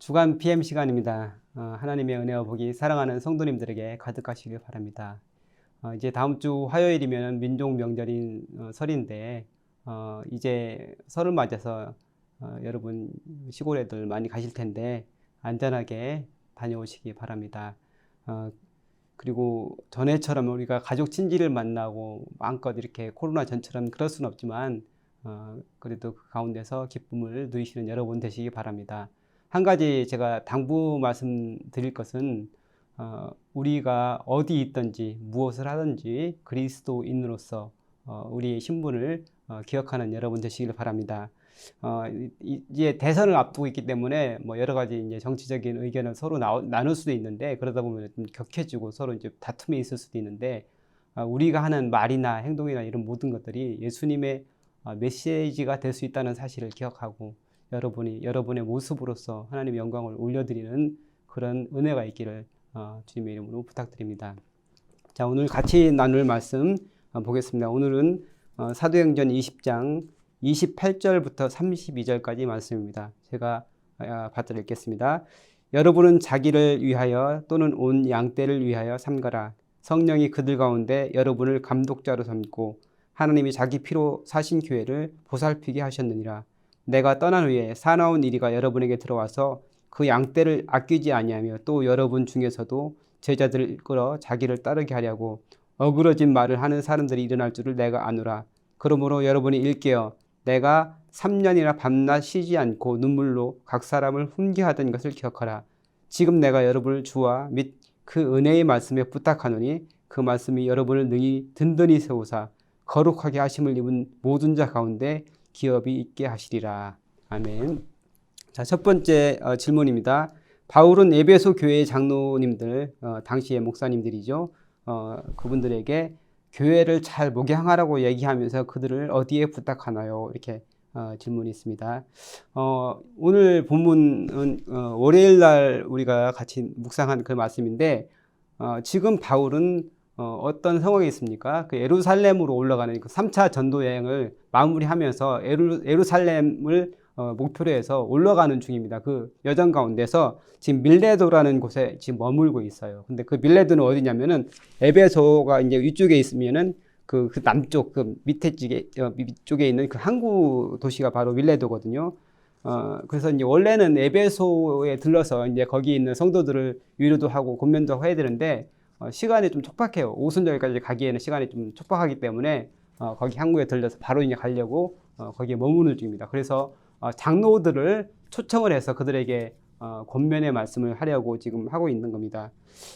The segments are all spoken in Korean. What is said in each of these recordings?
주간 PM 시간입니다. 하나님의 은혜와 복이 사랑하는 성도님들에게 가득하시길 바랍니다. 이제 다음 주 화요일이면 민족 명절인 설인데 이제 설을 맞아서 여러분 시골에들 많이 가실 텐데 안전하게 다녀오시기 바랍니다. 그리고 전에처럼 우리가 가족 친지를 만나고 마음껏 이렇게 코로나 전처럼 그럴 수는 없지만 그래도 그 가운데서 기쁨을 누리시는 여러분 되시기 바랍니다. 한 가지 제가 당부 말씀드릴 것은 우리가 어디 있든지 무엇을 하든지 그리스도인으로서 우리의 신분을 기억하는 여러분 되시길 바랍니다. 이제 대선을 앞두고 있기 때문에 뭐 여러 가지 이제 정치적인 의견을 서로 나눌 수도 있는데 그러다 보면 좀 격해지고 서로 이제 다툼이 있을 수도 있는데 우리가 하는 말이나 행동이나 이런 모든 것들이 예수님의 메시지가 될 수 있다는 사실을 기억하고 여러분의 모습으로서 하나님의 영광을 올려드리는 그런 은혜가 있기를 주님의 이름으로 부탁드립니다. 자, 오늘 같이 나눌 말씀 보겠습니다. 오늘은 사도행전 20장 28절부터 32절까지 말씀입니다. 제가 받들어 읽겠습니다. 여러분은 자기를 위하여 또는 온 양떼를 위하여 삼가라. 성령이 그들 가운데 여러분을 감독자로 삼고 하나님이 자기 피로 사신 교회를 보살피게 하셨느니라. 내가 떠난 후에 사나운 이리가 여러분에게 들어와서 그 양떼를 아끼지 아니하며 또 여러분 중에서도 제자들을 끌어 자기를 따르게 하려고 어그러진 말을 하는 사람들이 일어날 줄을 내가 아노라. 그러므로 여러분이 일깨어 내가 3년이나 밤낮 쉬지 않고 눈물로 각 사람을 훈계하던 것을 기억하라. 지금 내가 여러분을 주와 및 그 은혜의 말씀에 부탁하노니 그 말씀이 여러분을 능히 든든히 세우사 거룩하게 하심을 입은 모든 자 가운데 기업이 있게 하시리라. 아멘. 자, 첫 번째 질문입니다. 바울은 에베소 교회의 장로님들, 당시의 목사님들이죠. 그분들에게 교회를 잘 목양하라고 얘기하면서 그들을 어디에 부탁하나요? 이렇게 질문이 있습니다. 오늘 본문은 월요일 날 우리가 같이 묵상한 그 말씀인데 지금 바울은 어떤 상황이 있습니까? 그 예루살렘으로 올라가는 그 3차 전도 여행을 마무리하면서 예루살렘을 목표로 해서 올라가는 중입니다. 그 여정 가운데서 지금 밀레도라는 곳에 지금 머물고 있어요. 근데 그 밀레도는 어디냐면은 에베소가 이제 위쪽에 있으면은 그 남쪽 그 밑쪽에 있는 그 항구 도시가 바로 밀레도거든요. 그래서 이제 원래는 에베소에 들러서 이제 거기 있는 성도들을 위로도 하고 권면도 해야 되는데 시간이 좀 촉박해요. 오순절까지 가기에는 시간이 좀 촉박하기 때문에 거기 항구에 들려서 바로 이제 가려고 거기에 머무는 중입니다. 그래서 장로들을 초청을 해서 그들에게 권면의 말씀을 하려고 지금 하고 있는 겁니다.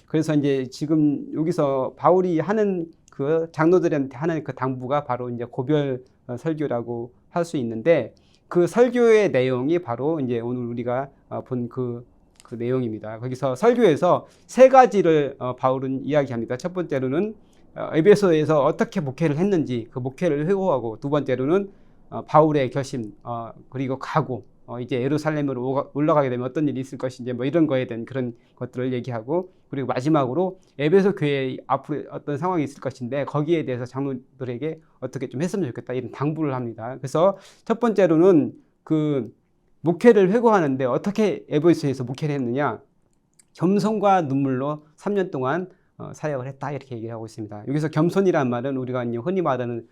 그래서 이제 지금 여기서 바울이 하는 그 장로들한테 하는 그 당부가 바로 이제 고별 설교라고 할 수 있는데 그 설교의 내용이 바로 이제 오늘 우리가 본 그 내용입니다. 거기서 설교에서 세 가지를 바울은 이야기합니다. 첫 번째로는 에베소에서 어떻게 목회를 했는지 그 목회를 회고하고, 두 번째로는 바울의 결심 그리고 각오, 이제 예루살렘으로 올라가게 되면 어떤 일이 있을 것인지 뭐 이런 거에 대한 그런 것들을 얘기하고, 그리고 마지막으로 에베소 교회에 앞으로 어떤 상황이 있을 것인데 거기에 대해서 장로들에게 어떻게 좀 했으면 좋겠다 이런 당부를 합니다. 그래서 첫 번째로는 그 목회를 회고하는데 어떻게 에베소에서 목회를 했느냐, 겸손과 눈물로 3년 동안 사역을 했다 이렇게 얘기를 하고 있습니다. 여기서 겸손이란 말은 우리가 흔히 말하는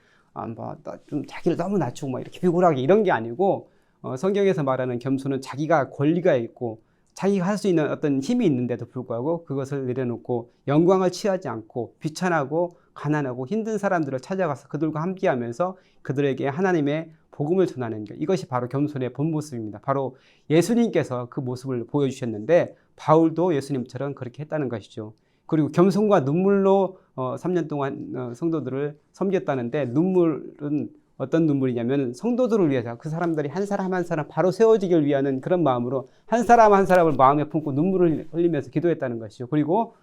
좀 자기를 너무 낮추고 막 이렇게 비굴하게 이런 게 아니고, 성경에서 말하는 겸손은 자기가 권리가 있고 자기가 할 수 있는 어떤 힘이 있는데도 불구하고 그것을 내려놓고 영광을 취하지 않고 비천하고 가난하고 힘든 사람들을 찾아가서 그들과 함께하면서 그들에게 하나님의 복음을 전하는 것, 이것이 바로 겸손의 본 모습입니다. 바로 예수님께서 그 모습을 보여주셨는데 바울도 예수님처럼 그렇게 했다는 것이죠. 그리고 겸손과 눈물로 3년 동안 성도들을 섬겼다는데, 눈물은 어떤 눈물이냐면 성도들을 위해서 그 사람들이 한 사람 한 사람 바로 세워지길 위하는 그런 마음으로 한 사람 한 사람을 마음에 품고 눈물을 흘리면서 기도했다는 것이죠. 그리고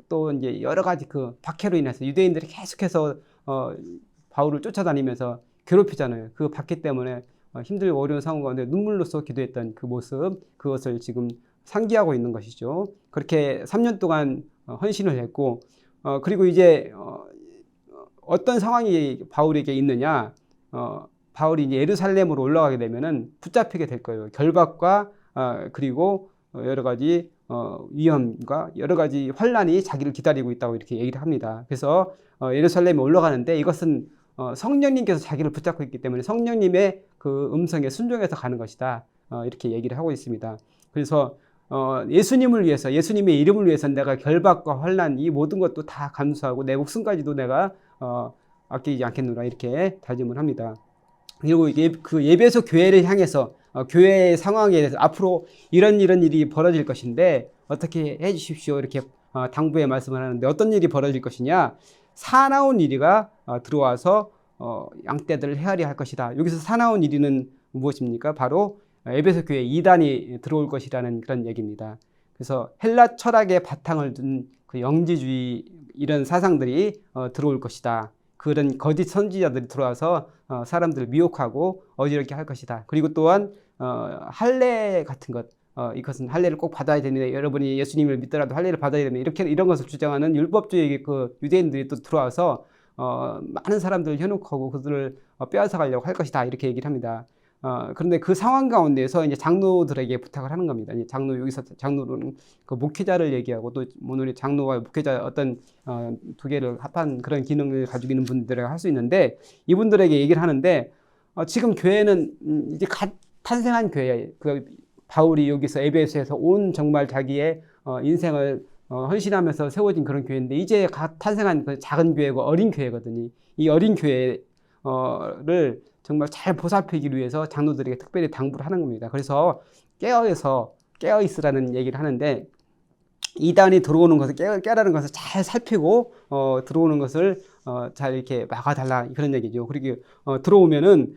또 이제 여러 가지 그 박해로 인해서 유대인들이 계속해서 바울을 쫓아다니면서 괴롭히잖아요. 그 박해 때문에 힘들고 어려운 상황 가운데 눈물로써 기도했던 그 모습, 그것을 지금 상기하고 있는 것이죠. 그렇게 3년 동안 헌신을 했고, 그리고 이제 어떤 상황이 바울에게 있느냐, 바울이 이제 예루살렘으로 올라가게 되면은 붙잡히게 될 거예요. 결박과 그리고 여러 가지 위험과 여러 가지 환란이 자기를 기다리고 있다고 이렇게 얘기를 합니다. 그래서 예루살렘에 올라가는데 이것은 성령님께서 자기를 붙잡고 있기 때문에 성령님의 그 음성에 순종해서 가는 것이다. 이렇게 얘기를 하고 있습니다. 그래서 예수님을 위해서, 예수님의 이름을 위해서 내가 결박과 환란 이 모든 것도 다 감수하고 내 목숨까지도 내가 아끼지 않겠노라 이렇게 다짐을 합니다. 그리고 그 에베소 교회를 향해서 교회의 상황에 대해서 앞으로 이런 일이 벌어질 것인데 어떻게 해 주십시오 이렇게 당부의 말씀을 하는데 어떤 일이 벌어질 것이냐, 사나운 이리가 들어와서 양떼들을 헤아려 할 것이다. 여기서 사나운 이리는 무엇입니까? 바로 에베소 교회 이단이 들어올 것이라는 그런 얘기입니다. 그래서 헬라 철학의 바탕을 둔 그 영지주의 이런 사상들이 들어올 것이다. 그런 거짓 선지자들이 들어와서 사람들을 미혹하고 어지럽게 할 것이다. 그리고 또한 할례 같은 것, 이것은 할례를 꼭 받아야 됩니다. 여러분이 예수님을 믿더라도 할례를 받아야 됩니다. 이런 것을 주장하는 율법주의 그 유대인들이 또 들어와서 많은 사람들을 현혹하고 그들을 빼앗아 가려고 할 것이다. 이렇게 얘기를 합니다. 그런데 그 상황 가운데서 이제 장로들에게 부탁을 하는 겁니다. 이제 여기서 장로는 그 목회자를 얘기하고 또 오늘 장로와 목회자 어떤 두 개를 합한 그런 기능을 가지고 있는 분들에게 할 수 있는데 이분들에게 얘기를 하는데 지금 교회는 이제 탄생한 교회, 그 바울이 여기서 에베소에서 온 정말 자기의 인생을 헌신하면서 세워진 그런 교회인데 이제 탄생한 그 작은 교회고 어린 교회거든요. 이 어린 교회를 정말 잘 보살피기 위해서 장로들에게 특별히 당부를 하는 겁니다. 그래서 깨어 있으라는 얘기를 하는데 이단이 들어오는 것을 깨라는 것을 잘 살피고 들어오는 것을 잘 이렇게 막아달라 그런 얘기죠. 그리고 들어오면은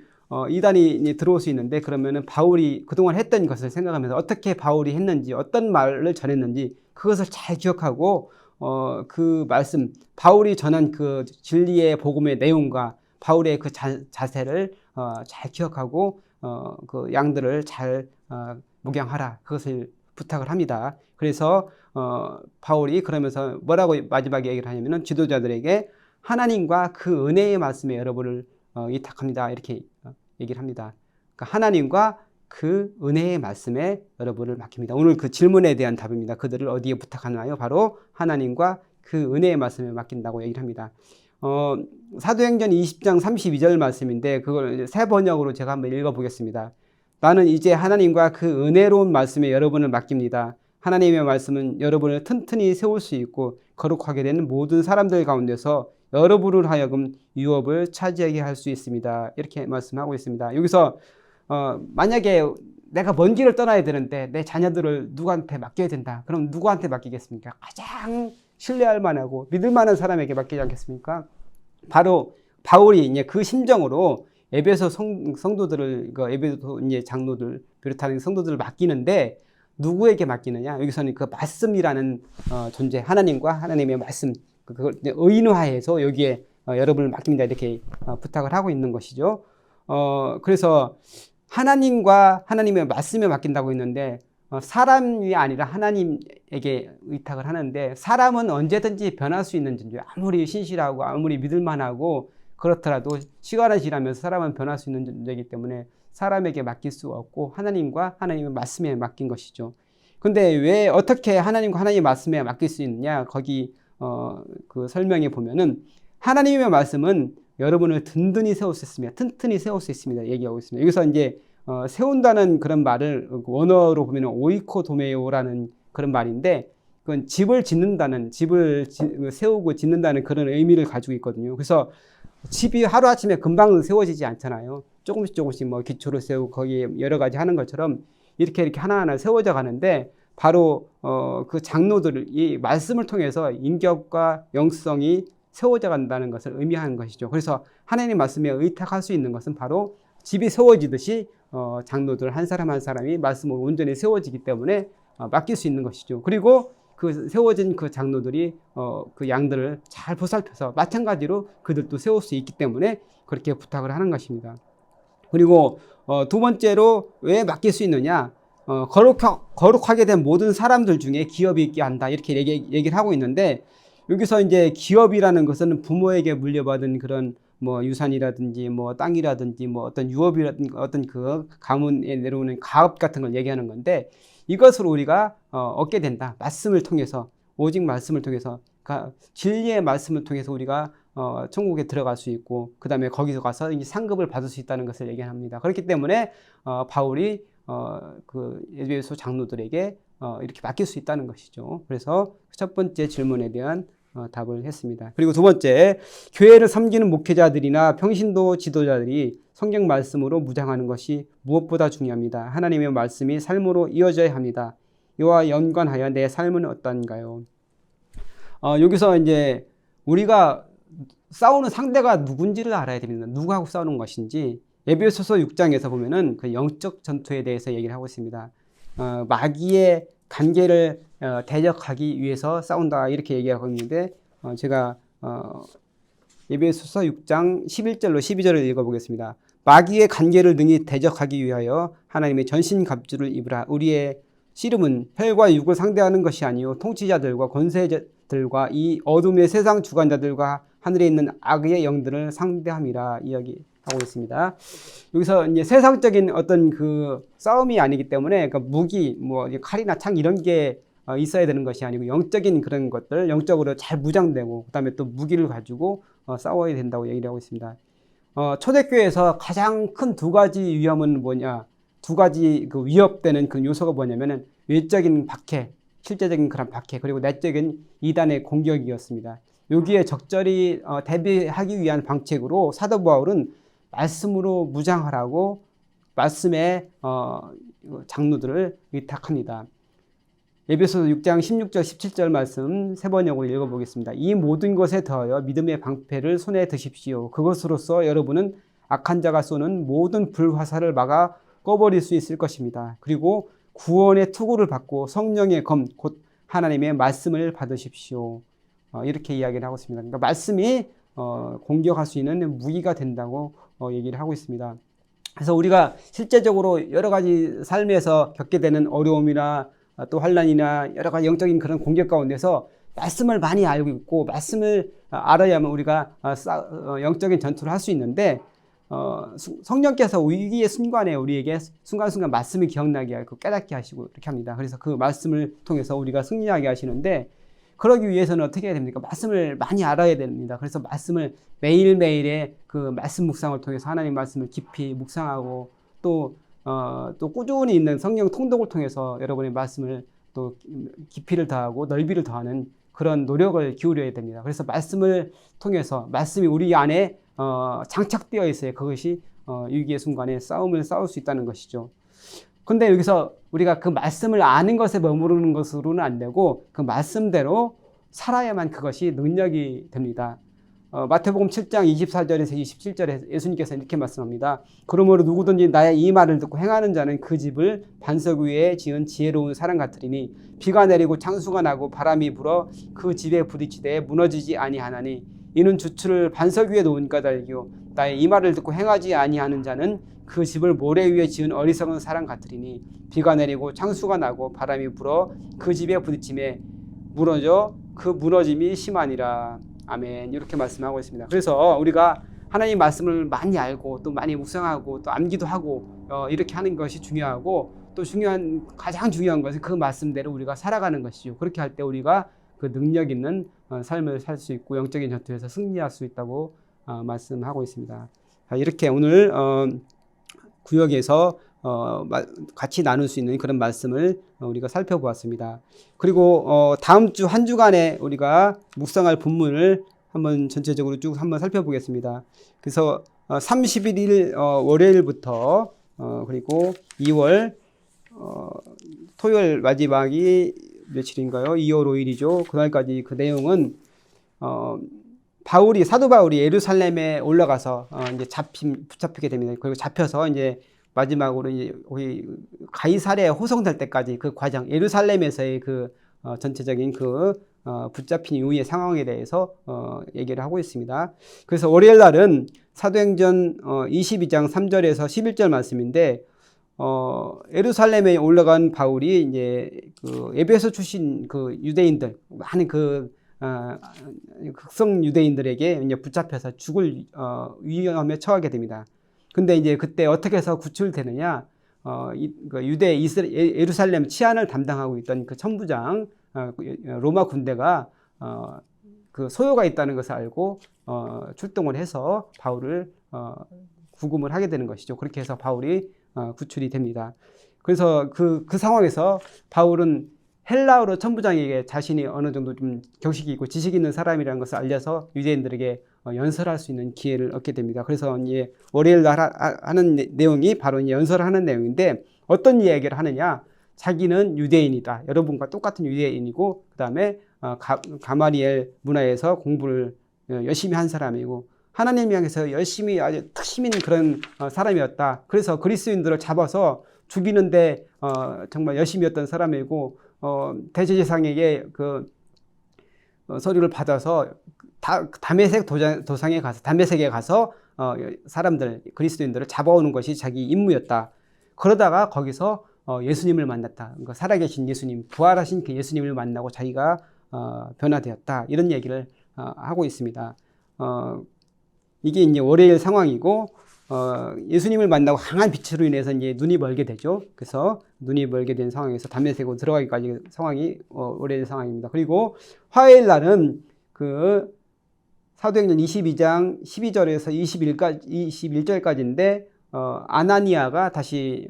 이단이 들어올 수 있는데 그러면은 바울이 그동안 했던 것을 생각하면서 어떻게 바울이 했는지 어떤 말을 전했는지 그것을 잘 기억하고 그 말씀 바울이 전한 그 진리의 복음의 내용과 바울의 그 자세를 잘 기억하고 그 양들을 잘 목양하라 그것을 부탁을 합니다. 그래서 바울이 그러면서 뭐라고 마지막에 얘기를 하냐면은 지도자들에게 하나님과 그 은혜의 말씀에 여러분을 위탁합니다 이렇게 얘기를 합니다. 그러니까 하나님과 그 은혜의 말씀에 여러분을 맡깁니다. 오늘 그 질문에 대한 답입니다. 그들을 어디에 부탁하나요? 바로 하나님과 그 은혜의 말씀에 맡긴다고 얘기를 합니다. 사도행전 20장 32절 말씀인데 그걸 새 번역으로 제가 한번 읽어보겠습니다. 나는 이제 하나님과 그 은혜로운 말씀에 여러분을 맡깁니다. 하나님의 말씀은 여러분을 튼튼히 세울 수 있고 거룩하게 되는 모든 사람들 가운데서 여러분을 하여금 유업을 차지하게 할 수 있습니다. 이렇게 말씀하고 있습니다. 여기서 만약에 내가 먼 길을 떠나야 되는데 내 자녀들을 누구한테 맡겨야 된다. 그럼 누구한테 맡기겠습니까? 가장 신뢰할 만하고 믿을 만한 사람에게 맡기지 않겠습니까? 바로 바울이 이제 그 심정으로 에베소 성도들을 에베소 이제 장로들 비롯하는 성도들을 맡기는데 누구에게 맡기느냐? 여기서는 그 말씀이라는 존재, 하나님과 하나님의 말씀 그걸 의인화해서 여기에 여러분을 맡깁니다 이렇게 부탁을 하고 있는 것이죠. 그래서 하나님과 하나님의 말씀에 맡긴다고 했는데 사람이 아니라 하나님에게 의탁을 하는데 사람은 언제든지 변할 수 있는 존재, 아무리 신실하고 아무리 믿을만하고 그렇더라도 시간이 지나면서 사람은 변할 수 있는 존재이기 때문에 사람에게 맡길 수 없고 하나님과 하나님의 말씀에 맡긴 것이죠. 근데 왜 어떻게 하나님과 하나님의 말씀에 맡길 수 있느냐? 거기 그 설명에 보면은 하나님의 말씀은 여러분을 든든히 세울 수 있습니다. 튼튼히 세울 수 있습니다. 얘기하고 있습니다. 여기서 이제 세운다는 그런 말을 원어로 보면 오이코도메오라는 그런 말인데 그건 집을 짓는다는 집을 세우고 짓는다는 그런 의미를 가지고 있거든요. 그래서 집이 하루아침에 금방 세워지지 않잖아요. 조금씩 뭐 기초를 세우고 거기에 여러 가지 하는 것처럼 이렇게 하나하나 세워져 가는데 바로 그 장로들을 이 말씀을 통해서 인격과 영성이 세워져 간다는 것을 의미하는 것이죠. 그래서 하나님 말씀에 의탁할 수 있는 것은 바로 집이 세워지듯이 장로들 한 사람 한 사람이 말씀으로 온전히 세워지기 때문에 맡길 수 있는 것이죠. 그리고 그 세워진 그 장로들이 그 양들을 잘 보살펴서 마찬가지로 그들도 세울 수 있기 때문에 그렇게 부탁을 하는 것입니다. 그리고 두 번째로 왜 맡길 수 있느냐? 거룩하게 된 모든 사람들 중에 기업이 있게 한다. 이렇게 얘기를 하고 있는데 여기서 이제 기업이라는 것은 부모에게 물려받은 그런 뭐 유산이라든지 뭐 땅이라든지 뭐 어떤 유업이라든지 어떤 그 가문에 내려오는 가업 같은 걸 얘기하는 건데, 이것을 우리가 얻게 된다. 말씀을 통해서, 오직 말씀을 통해서, 진리의 말씀을 통해서 우리가 천국에 들어갈 수 있고, 그 다음에 거기서 가서 이제 상급을 받을 수 있다는 것을 얘기합니다. 그렇기 때문에 바울이 그 에베소 장로들에게 이렇게 맡길 수 있다는 것이죠. 그래서 첫 번째 질문에 대한 답을 했습니다. 그리고 두 번째, 교회를 섬기는 목회자들이나 평신도 지도자들이 성경 말씀으로 무장하는 것이 무엇보다 중요합니다. 하나님의 말씀이 삶으로 이어져야 합니다. 이와 연관하여 내 삶은 어떤가요? 여기서 이제 우리가 싸우는 상대가 누군지를 알아야 됩니다. 누구하고 싸우는 것인지. 에베소서 6장에서 보면은 그 영적 전투에 대해서 얘기를 하고 있습니다. 마귀의 관계를 대적하기 위해서 싸운다, 이렇게 얘기하고 있는데, 제가 에베소서 6장 11절로 12절을 읽어보겠습니다. 마귀의 관계를 능히 대적하기 위하여 하나님의 전신갑주를 입으라. 우리의 씨름은 혈과 육을 상대하는 것이 아니요 통치자들과 권세들과 이 어둠의 세상 주관자들과 하늘에 있는 악의 영들을 상대함이라 이야기하고 있습니다. 여기서 이제 세상적인 어떤 그 싸움이 아니기 때문에, 그러니까 무기, 뭐 칼이나 창 이런 게 있어야 되는 것이 아니고, 영적인 그런 것들, 영적으로 잘 무장되고, 그 다음에 또 무기를 가지고 싸워야 된다고 얘기를 하고 있습니다. 초대교회에서 가장 큰 두 가지 위험은 뭐냐, 두 가지 그 위협되는 그 요소가 뭐냐면은 외적인 박해, 실제적인 그런 박해, 그리고 내적인 이단의 공격이었습니다. 여기에 적절히 대비하기 위한 방책으로 사도 바울은 말씀으로 무장하라고 말씀의 장로들을 위탁합니다. 에베소서 6장 16절 17절 말씀 세 번역으로 읽어보겠습니다. 이 모든 것에 더하여 믿음의 방패를 손에 드십시오. 그것으로써 여러분은 악한 자가 쏘는 모든 불화살을 막아 꺼버릴 수 있을 것입니다. 그리고 구원의 투구를 받고 성령의 검, 곧 하나님의 말씀을 받으십시오. 이렇게 이야기를 하고 있습니다. 그러니까 말씀이 공격할 수 있는 무기가 된다고 얘기를 하고 있습니다. 그래서 우리가 실제적으로 여러 가지 삶에서 겪게 되는 어려움이나 또 환난이나 여러 가지 영적인 그런 공격 가운데서 말씀을 많이 알고 있고, 말씀을 알아야만 우리가 영적인 전투를 할 수 있는데, 성령께서 위기의 순간에 우리에게 순간순간 말씀이 기억나게 하고 깨닫게 하시고 이렇게 합니다. 그래서 그 말씀을 통해서 우리가 승리하게 하시는데, 그러기 위해서는 어떻게 해야 됩니까? 말씀을 많이 알아야 됩니다. 그래서 말씀을 매일매일의 그 말씀 묵상을 통해서 하나님 말씀을 깊이 묵상하고, 또 꾸준히 있는 성령 통독을 통해서 여러분의 말씀을 또 깊이를 더하고 넓이를 더하는 그런 노력을 기울여야 됩니다. 그래서 말씀을 통해서, 말씀이 우리 안에 장착되어 있어야 그것이 위기의 순간에 싸움을 싸울 수 있다는 것이죠. 근데 여기서 우리가 그 말씀을 아는 것에 머무르는 것으로는 안 되고, 그 말씀대로 살아야만 그것이 능력이 됩니다. 마태복음 7장 24절에서 27절에 예수님께서 이렇게 말씀합니다. 그러므로 누구든지 나의 이 말을 듣고 행하는 자는 그 집을 반석 위에 지은 지혜로운 사람 같으리니, 비가 내리고 창수가 나고 바람이 불어 그 집에 부딪히되 무너지지 아니하나니, 이는 주추를 반석 위에 놓은 까닭이요 나의 이 말을 듣고 행하지 아니하는 자는 그 집을 모래 위에 지은 어리석은 사람 같으리니, 비가 내리고 창수가 나고 바람이 불어 그 집에 부딪힘에 무너져 그 무너짐이 심하니라. 아멘. 이렇게 말씀하고 있습니다. 그래서 우리가 하나님 말씀을 많이 알고 또 많이 묵상하고 또 암기도 하고 이렇게 하는 것이 중요하고, 또 가장 중요한 것은 그 말씀대로 우리가 살아가는 것이죠. 그렇게 할 때 우리가 그 능력 있는 삶을 살 수 있고 영적인 전투에서 승리할 수 있다고 말씀하고 있습니다. 이렇게 오늘 구역에서 같이 나눌 수 있는 그런 말씀을 우리가 살펴보았습니다. 그리고 다음 주 한 주간에 우리가 묵상할 본문을 한번 전체적으로 쭉 한번 살펴보겠습니다. 그래서 31일 월요일부터 그리고 2월 토요일 마지막이 며칠인가요? 2월 5일이죠. 그날까지 그 내용은 사도 바울이 예루살렘에 올라가서 이제 붙잡히게 됩니다. 그리고 잡혀서 이제 마지막으로 이제 가이사랴에 호송될 때까지 그 과정, 예루살렘에서의 그 전체적인 그 붙잡힌 이후의 상황에 대해서 얘기를 하고 있습니다. 그래서 월요일 날은 사도행전 22장 3절에서 11절 말씀인데, 예루살렘에 올라간 바울이 이제 그 에베소 출신 그 유대인들, 많은 그 극성 유대인들에게 이제 붙잡혀서 죽을 위험에 처하게 됩니다. 근데 이제 그때 어떻게 해서 구출되느냐? 그 예루살렘 치안을 담당하고 있던 그 천부장 로마 군대가 그 소요가 있다는 것을 알고 출동을 해서 바울을 구금을 하게 되는 것이죠. 그렇게 해서 바울이 구출이 됩니다. 그래서 그 상황에서 바울은 헬라어로 천부장에게 자신이 어느 정도 좀 격식이 있고 지식이 있는 사람이라는 것을 알려서 유대인들에게 연설할 수 있는 기회를 얻게 됩니다. 그래서 이제 월요일 날 하는 내용이 바로 이제 연설하는 내용인데 어떤 이야기를 하느냐? 자기는 유대인이다. 여러분과 똑같은 유대인이고 그 다음에 가마리엘 문화에서 공부를 열심히 한 사람이고 하나님 향해서 열심히 아주 특심 있는 그런 사람이었다. 그래서 그리스도인들을 잡아서 죽이는데 정말 열심히 했던 사람이고 대제사장에게 그 서류를 받아서 다메섹 도상에 가서 다메섹에 가서 사람들 그리스도인들을 잡아오는 것이 자기 임무였다. 그러다가 거기서 예수님을 만났다. 그러니까 살아계신 예수님, 부활하신 그 예수님을 만나고 자기가 변화되었다. 이런 얘기를 하고 있습니다. 이게 이제 월요일 상황이고 예수님을 만나고 강한 빛으로 인해서 이제 눈이 멀게 되죠. 그래서 눈이 멀게 된 상황에서 담메색으로 들어가기까지 상황이 월요일 상황입니다. 그리고 화요일 날은 그 사도행전 22장 12절에서 21절까지인데 아나니아가 다시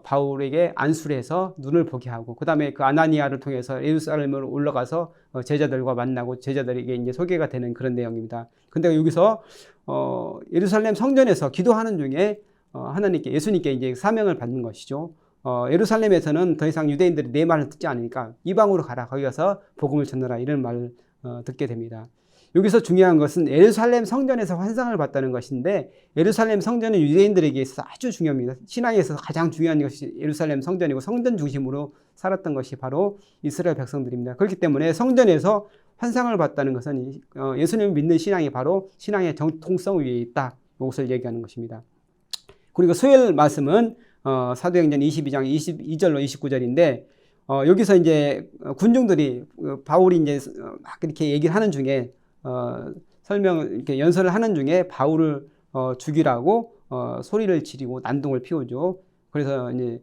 바울에게 안수를 해서 눈을 보게 하고 그 다음에 그 아나니아를 통해서 예루살렘으로 올라가서 제자들과 만나고 제자들에게 이제 소개가 되는 그런 내용입니다. 근데 여기서 예루살렘 성전에서 기도하는 중에 하나님께 예수님께 이제 사명을 받는 것이죠. 예루살렘에서는 더 이상 유대인들이 내 말을 듣지 않으니까 이방으로 가라. 거기 가서 복음을 전하라. 이런 말을 듣게 됩니다. 여기서 중요한 것은 예루살렘 성전에서 환상을 봤다는 것인데 예루살렘 성전은 유대인들에게 있어서 아주 중요합니다. 신앙에 있어서 가장 중요한 것이 예루살렘 성전이고 성전 중심으로 살았던 것이 바로 이스라엘 백성들입니다. 그렇기 때문에 성전에서 환상을 봤다는 것은 예수님을 믿는 신앙이 바로 신앙의 정통성 위에 있다. 이것을 얘기하는 것입니다. 그리고 수요일 말씀은 사도행전 22장 22절로 29절인데 여기서 이제 군중들이 바울이 이제 막 이렇게 얘기를 하는 중에 이렇게 연설을 하는 중에 바울을 죽이라고 소리를 지르고 난동을 피우죠. 그래서 이제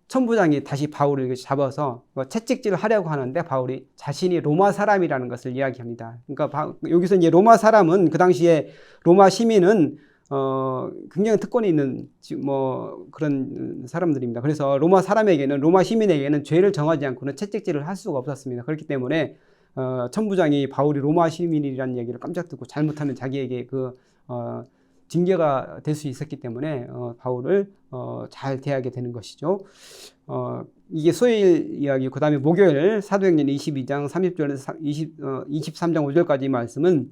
천부장이 다시 바울을 이렇게 잡아서 채찍질을 하려고 하는데 바울이 자신이 로마 사람이라는 것을 이야기합니다. 그러니까 여기서 이제 로마 사람은 그 당시에 로마 시민은 굉장히 특권이 있는 그런 사람들입니다. 그래서 로마 시민에게는 죄를 정하지 않고는 채찍질을 할 수가 없었습니다. 그렇기 때문에 천부장이 바울이 로마 시민이라는 얘기를 깜짝 듣고 잘못하면 자기에게 징계가 될 수 있었기 때문에 바울을 잘 대하게 되는 것이죠. 이게 수요일 이야기, 그 다음에 목요일 사도행전 22장 30절에서 23장 5절까지 말씀은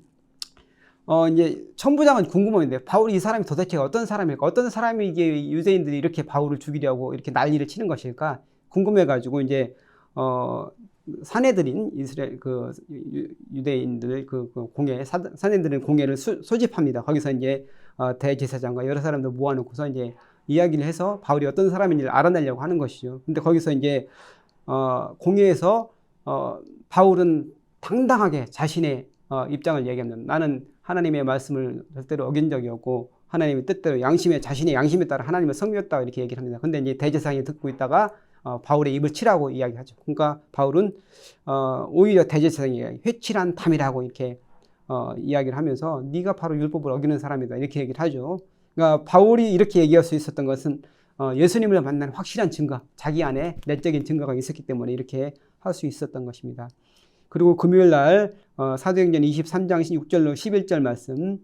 이제 천부장은 궁금한데 바울이 이 사람이 도대체 어떤 사람일까? 어떤 사람이 이게 유대인들이 이렇게 바울을 죽이려고 이렇게 난리를 치는 것일까? 궁금해가지고 이제 사내들인 이스라엘 유대인들 공회 사내들은 공회를 소집합니다. 거기서 이제 대제사장과 여러 사람들 모아놓고서 이제 이야기를 해서 바울이 어떤 사람인지를 알아내려고 하는 것이죠. 근데 거기서 이제 공회에서 바울은 당당하게 자신의 입장을 얘기합니다. 나는 하나님의 말씀을 절대로 어긴 적이 없고 하나님의 뜻대로 자신의 양심에 따라 하나님을 섬겼다 이렇게 얘기를 합니다. 근데 이제 대제사장이 듣고 있다가 바울의 입을 치라고 이야기하죠. 그러니까 바울은 오히려 대제사장에게 회칠한 담이라고 이렇게 이야기를 하면서 네가 바로 율법을 어기는 사람이다 이렇게 얘기를 하죠. 그러니까 바울이 이렇게 얘기할 수 있었던 것은 예수님을 만난 확실한 증거, 자기 안에 내적인 증거가 있었기 때문에 이렇게 할 수 있었던 것입니다. 그리고 금요일 날 사도행전 23장 6절로 11절 말씀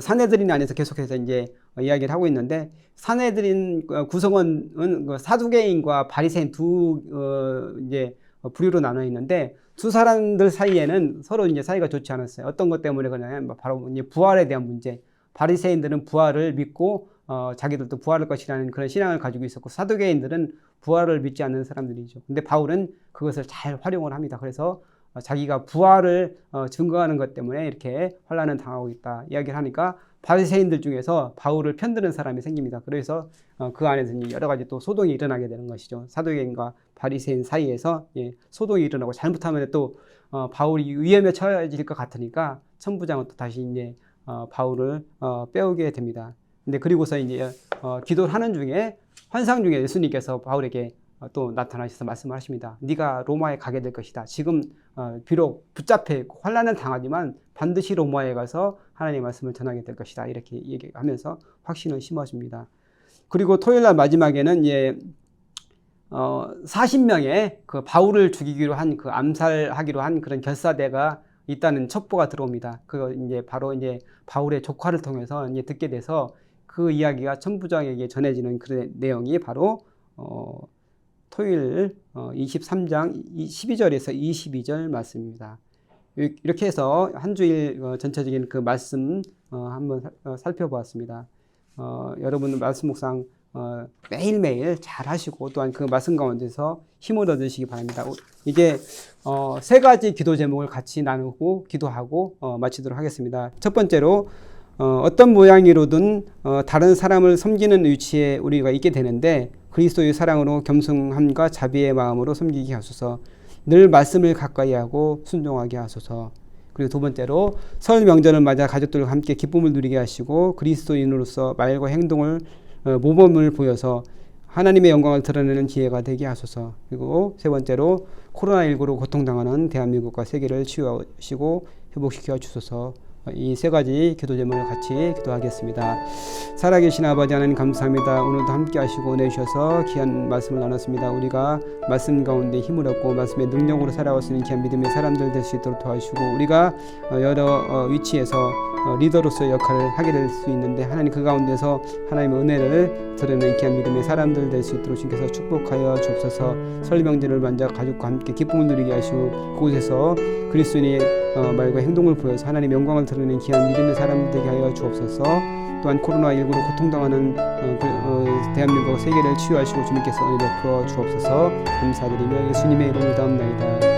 사내들인 안에서 계속해서 이제 이야기를 하고 있는데 사내들인 구성원은 사두개인과 바리새인 두 이제 부류로 나눠 있는데 두 사람들 사이에는 서로 이제 사이가 좋지 않았어요. 어떤 것 때문에 그러냐면 바로 이제 부활에 대한 문제. 바리새인들은 부활을 믿고 자기들도 부활할 것이라는 그런 신앙을 가지고 있었고 사두개인들은 부활을 믿지 않는 사람들이죠. 근데 바울은 그것을 잘 활용을 합니다. 그래서 자기가 부활을 증거하는 것 때문에 이렇게 환난을 당하고 있다 이야기를 하니까 바리새인들 중에서 바울을 편드는 사람이 생깁니다. 그래서 그 안에서 여러 가지 또 소동이 일어나게 되는 것이죠. 사도행과 바리새인 사이에서 소동이 일어나고 잘못하면 또 바울이 위험에 처해질 것 같으니까 천부장은 또 다시 이제 바울을 빼오게 됩니다. 근데 그리고서 이제 기도를 하는 중에 환상 중에 예수님께서 바울에게 또 나타나셔서 말씀을 하십니다. 네가 로마에 가게 될 것이다. 지금 비록 붙잡혀 환난을 당하지만 반드시 로마에 가서 하나님의 말씀을 전하게 될 것이다. 이렇게 얘기하면서 확신을 심어줍니다. 그리고 토요일 날 마지막에는 40명의 그 바울을 죽이기로 한 그 암살하기로 한 그런 결사대가 있다는 첩보가 들어옵니다. 그거 이제 바로 이제 바울의 조카를 통해서 이제 듣게 돼서 그 이야기가 천부장에게 전해지는 그런 내용이 바로 토요일 23장 12절에서 22절 말씀입니다. 이렇게 해서 한 주일 전체적인 그 말씀 한번 살펴보았습니다. 여러분 말씀 묵상 매일매일 잘 하시고 또한 그 말씀 가운데서 힘을 얻으시기 바랍니다. 이게 세 가지 기도 제목을 같이 나누고 기도하고 마치도록 하겠습니다. 첫 번째로 어떤 모양이로든 다른 사람을 섬기는 위치에 우리가 있게 되는데 그리스도의 사랑으로 겸손함과 자비의 마음으로 섬기게 하소서. 늘 말씀을 가까이 하고 순종하게 하소서. 그리고 두 번째로 설 명절을 맞아 가족들과 함께 기쁨을 누리게 하시고 그리스도인으로서 말과 행동을 모범을 보여서 하나님의 영광을 드러내는 기회가 되게 하소서. 그리고 세 번째로 코로나19로 고통당하는 대한민국과 세계를 치유하시고 회복시켜 주소서. 이 세 가지 기도 제목을 같이 기도하겠습니다. 살아계신 아버지 하나님 감사합니다. 오늘도 함께 하시고 은혜 주셔서 귀한 말씀을 나눴습니다. 우리가 말씀 가운데 힘을 얻고 말씀의 능력으로 살아갈 수 있는 귀한 믿음의 사람들 될 수 있도록 도와주시고 우리가 여러 위치에서 리더로서의 역할을 하게 될 수 있는데 하나님 그 가운데서 하나님의 은혜를 드러내는 귀한 믿음의 사람들 될 수 있도록 주께서 축복하여 주옵소서. 설 명절을 맞아 가족과 함께 기쁨을 누리게 하시고 그곳에서 그리스도인의 말과 행동을 보여서 하나님의 영광을 드러내는 귀한 믿음의 사람들 되게 하여 주옵소서. 또한 코로나19로 고통당하는 대한민국 세계를 치유하시고 주님께서 은혜 베풀어 주옵소서. 감사드리며 예수님의 이름으로 기도합나이다.